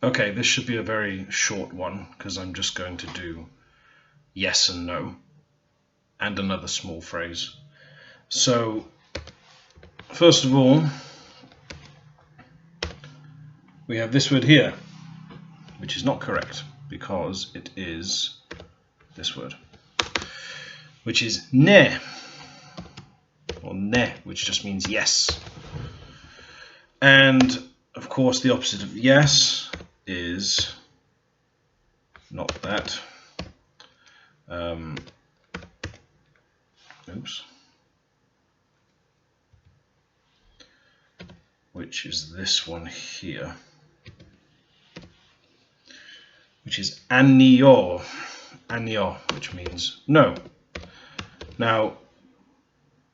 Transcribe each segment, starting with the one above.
Okay, this should be a very short one because I'm just going to do yes and no and another small phrase. So, first of all, we have this word here, which is not correct because it is this word, which is ne, or ne, which just means yes. And of course, the opposite of yes is not that. Oops. Which is this one here, which is anio, anio, which means no. Now,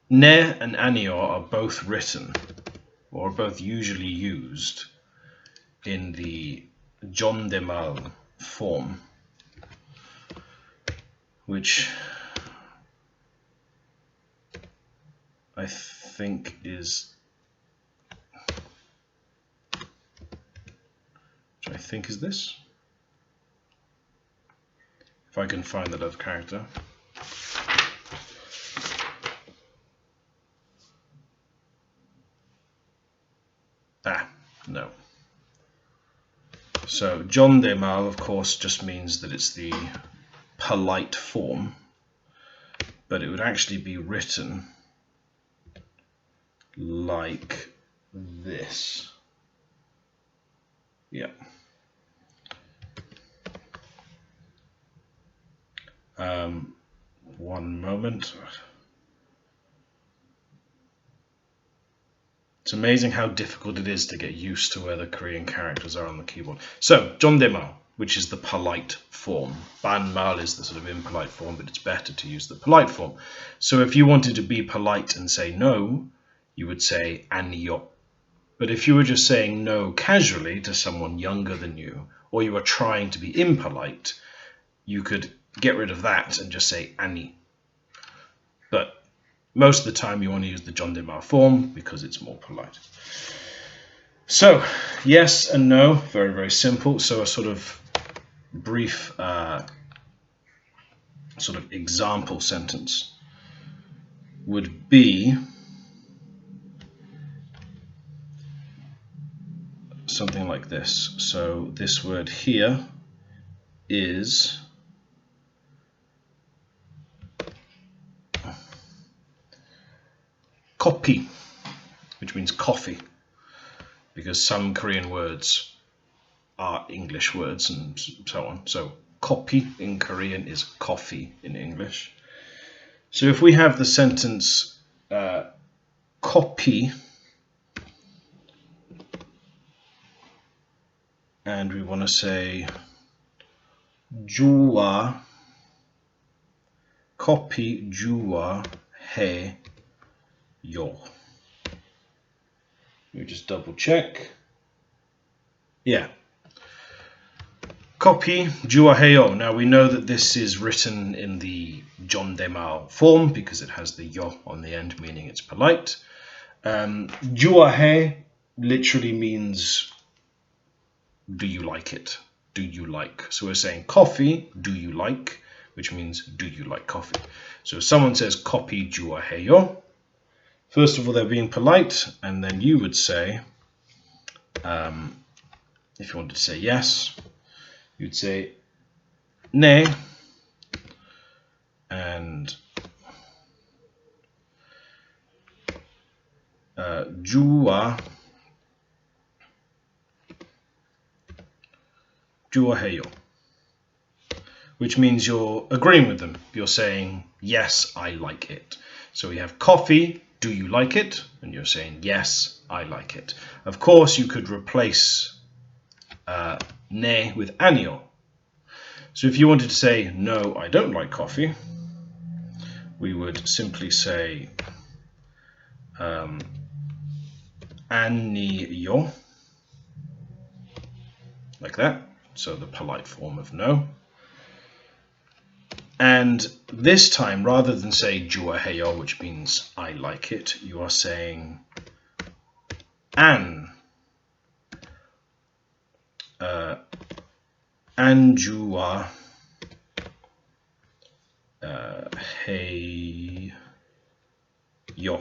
ne and anio are both written, or are both usually used in the John de Mal form, which I think is this. If I can find that other character. No. So John de Mal, of course, just means that it's the polite form, but it would actually be written like this. Yeah. One moment. It's amazing how difficult it is to get used to where the Korean characters are on the keyboard. So, John de Mal, which is the polite form. Ban Mal is the sort of impolite form, but it's better to use the polite form. So if you wanted to be polite and say no, you would say anyo. But if you were just saying no casually to someone younger than you, or you were trying to be impolite, you could get rid of that and just say ani. But most of the time you want to use the John de Mal form because it's more polite. So, yes and no, very, very simple. So a sort of brief sort of example sentence would be something like this. So this word here is kopi, which means coffee, because some Korean words are English words and so on. So kopi in Korean is coffee in English. So if we have the sentence kopi, and we want to say jua, kopi jua he yo. Let me just double check. Yeah. Kopi jua he yo. Now we know that this is written in the John de Mal form because it has the yo on the end, meaning it's polite. Jua he literally means do you like it? Do you like? So we're saying coffee, do you like? Which means do you like coffee? So if someone says kopi jua he yo, first of all, they're being polite, and then you would say, if you wanted to say yes, you'd say ne, and jua he yo, which means you're agreeing with them. You're saying, yes, I like it. So we have coffee, do you like it? And you're saying, yes, I like it. Of course, you could replace ne with anio. So if you wanted to say, no, I don't like coffee, we would simply say anio, like that. So the polite form of no. And this time, rather than say jua he yo, which means I like it, you are saying an. Anjua hey yo.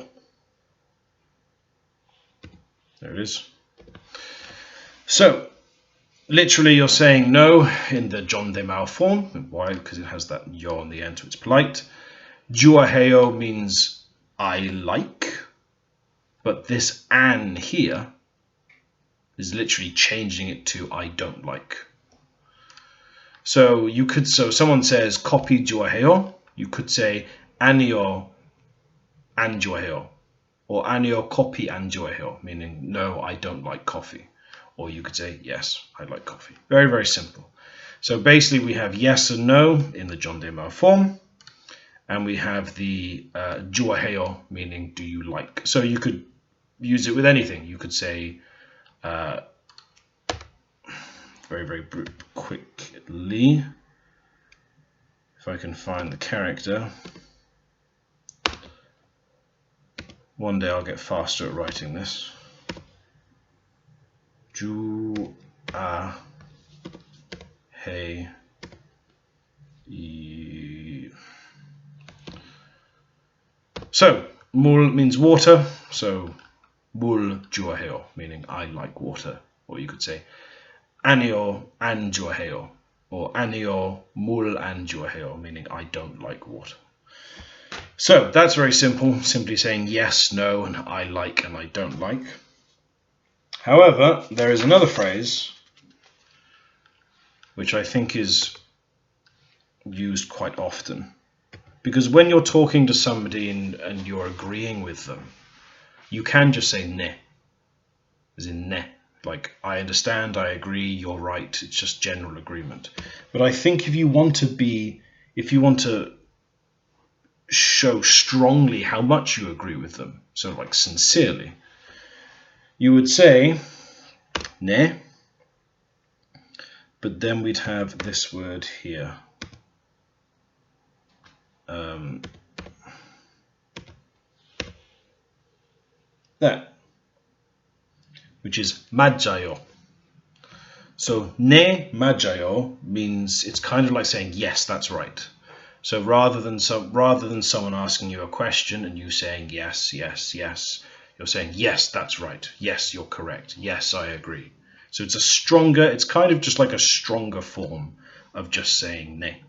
There it is. So literally you're saying no in the 존댓말 form. Why? Because it has that yo on the end, so it's polite. 좋아해요 means I like, but this an here is literally changing it to I don't like. So someone says 커피 좋아해요, you could say 아니요 안 좋아해요, or 아니요 커피 안 좋아해요, meaning no, I don't like coffee. Or you could say yes, I like coffee. Very, very simple. So basically we have yes and no in the 존댓말 form, and we have the 좋아해요, meaning do you like. So you could use it with anything. You could say very, very quickly, if I can find the character. One day I'll get faster at writing this. So 물 means water, so 물 좋아해요, meaning I like water. Or you could say 아니요 안 좋아해요, or 아니요 물 안 좋아해요, meaning I don't like water. So that's very simple, simply saying yes, no, and I like and I don't like. However, there is another phrase which I think is used quite often, because when you're talking to somebody and you're agreeing with them, you can just say ne, as in ne, like I understand, I agree, you're right, it's just general agreement. But I think if you want to show strongly how much you agree with them, so like sincerely, you would say ne, but then we'd have this word here. That, which is 맞아요. So ne 맞아요 means it's kind of like saying yes, that's right. So rather than someone asking you a question and you saying yes, yes, yes, you're saying yes, that's right. Yes, you're correct. Yes, I agree. So it's kind of just like a stronger form of just saying ne.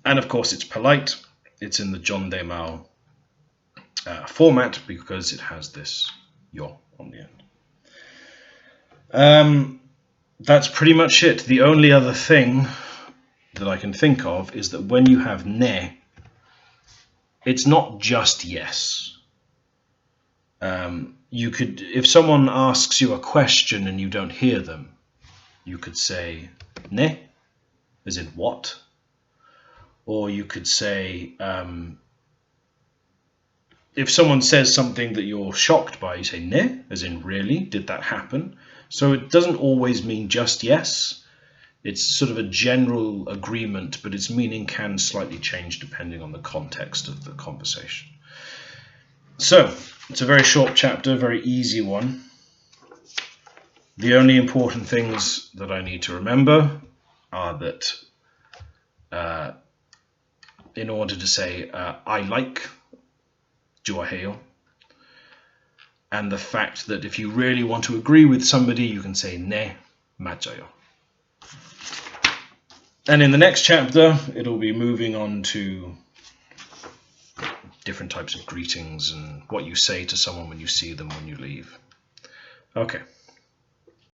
And of course it's polite. It's in the 존댓말 format because it has this yo on the end. That's pretty much it. The only other thing that I can think of is that when you have ne, it's not just yes. You could, if someone asks you a question and you don't hear them, you could say ne, as in what, or you could say if someone says something that you're shocked by, you say ne, as in really, did that happen? So it doesn't always mean just yes. It's sort of a general agreement, but its meaning can slightly change depending on the context of the conversation. So it's a very short chapter, very easy one. The only important things that I need to remember are that in order to say I like, 좋아해요, and the fact that if you really want to agree with somebody, you can say 네, 맞아요. And in the next chapter, it'll be moving on to different types of greetings and what you say to someone when you see them when you leave. Okay.